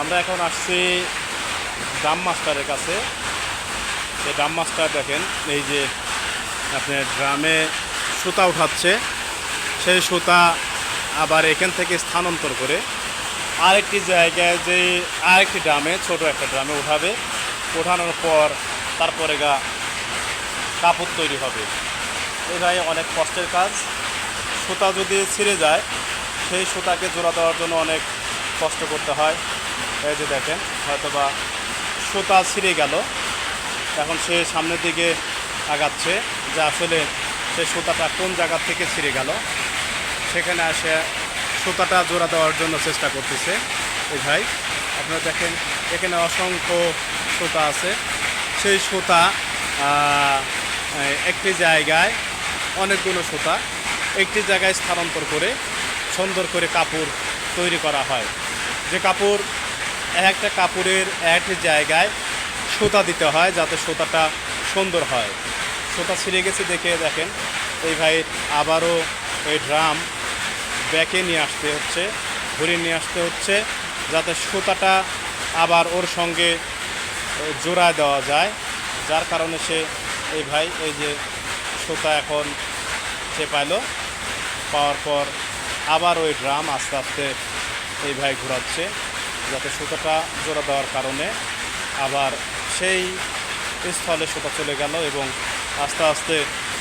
আমরা এখন আসছি ড্রাম মাস্টারের কাছে। এই ড্রাম মাস্টার দেখেন, এই যে আপনার ড্রামে সুতা উঠাচ্ছে, সেই সুতা আবার এখান থেকে স্থানান্তর করে আরেকটি জায়গায়, যে আরেকটি ড্রামে, ছোট একটা ড্রামে উঠাবে। ওঠানোর পর তারপরে কাপড় তৈরি হবে। এটাই অনেক কষ্টের কাজ। সুতা যদি ছিঁড়ে যায়, সেই সুতাকে জোড়া দেওয়ার জন্য অনেক কষ্ট করতে হয়। এই যে দেখেন, হয়তোবা সুতা ছিঁড়ে গেল, এখন সে সামনের দিকে আগাচ্ছে যে আসলে সে সুতাটা কোন জায়গা থেকে ছিঁড়ে গেল, সেখানে আসে সুতাটা জোড়া দেওয়ার জন্য চেষ্টা করতেছে এই ভাই। আপনারা দেখেন এখানে অসংখ্য সুতা আছে। সেই সুতা একটি জায়গায়, অনেকগুলো সুতা একটি জায়গায় স্থানান্তর করে সুন্দর করে কাপড় তৈরি করা হয়। যে কাপড়, একটা কাপড়ের একটি জায়গায় সুতা দিতে হয় যাতে সুতাটা সুন্দর হয়। সুতা ছিঁড়ে গেছে দেখে দেখেন এই ভাই আবারও এই ড্রাম ব্যাকে নিয়ে আসতে হচ্ছে, ঘুরিয়ে নিয়ে আসতে হচ্ছে, যাতে সুতাটা আবার ওর সঙ্গে জোড়ায় দেওয়া যায়। যার কারণে সে এই ভাই এই যে সুতা এখন সে পাওয়ার পর আবার ওই ড্রাম আস্তে আস্তে এই ভাই ঘোরাচ্ছে, যাতে সুতাটা জোড়া দেওয়ার কারণে আবার সেই স্থলে সুতা চলে গেল এবং আস্তে আস্তে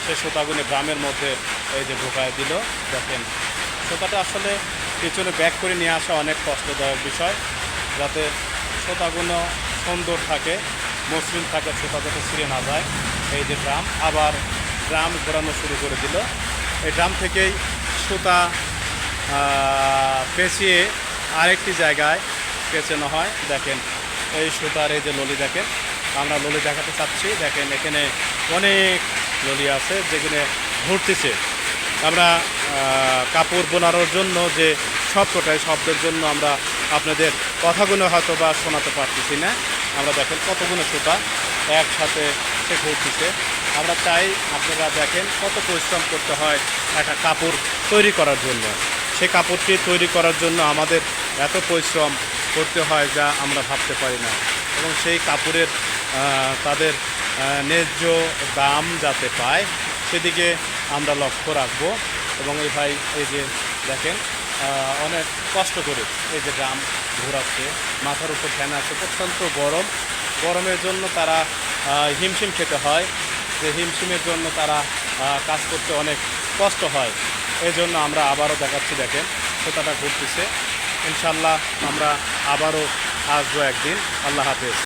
সে সুতাগুলো ড্রামের মধ্যে এই যে ঢোকায় দিল। দেখেন সুতাটা আসলে পিছনে ব্যাক করে নিয়ে আসা অনেক কষ্টদায়ক বিষয়, যাতে সুতাগুলো সুন্দর থাকে, মসৃণ থাকে, সুতা যাতে ছিঁড়ে না যায়। এই যে আবার ড্রাম ঘোরানো শুরু করে দিল। এই ড্রাম থেকেই সুতা পেঁচিয়ে আরেকটি জায়গায় পেঁচানো হয়। দেখেন এই সুতার এই যে ললি, দেখেন আমরা ললি দেখাতে চাচ্ছি। দেখেন এখানে অনেক ললি আছে যেখানে ঘুরতেছে। আমরা কাপড় বোনানোর জন্য যে শব্দটাই, শব্দের জন্য আমরা আপনাদের কথাগুলো হয়তো বা শোনাতে পারতেছি না। আমরা দেখেন কতগুলো সুতা একসাথে সে ঘুরতেছে। আমরা চাই আপনারা দেখেন কত পরিশ্রম করতে হয় একটা কাপড় তৈরি করার জন্য। সেই কাপড়টি তৈরি করার জন্য আমাদের এত পরিশ্রম করতে হয় যা আমরা ভাবতে পারি না। এবং সেই কাপড়ের তাদের ন্যায্য দাম যাতে পায় সেদিকে আমরা লক্ষ্য রাখবো। এবং এই ভাই এই যে দেখেন অনেক কষ্ট করে এই যে ড্রাম ঘোরাচ্ছে, মাথার উপর ফ্যান আছে, অত্যন্ত গরমের জন্য তারা হিমশিম খেতে হয়। যে হিমশিমের জন্য তারা কাজ করতে অনেক কষ্ট হয়। এই জন্য আমরা আবারও দেখাচ্ছি, দেখেন সুতাটা ঘুরতেছে। ইনশাল্লাহ আমরা আবারও আসবো একদিন। আল্লাহ হাফেজ।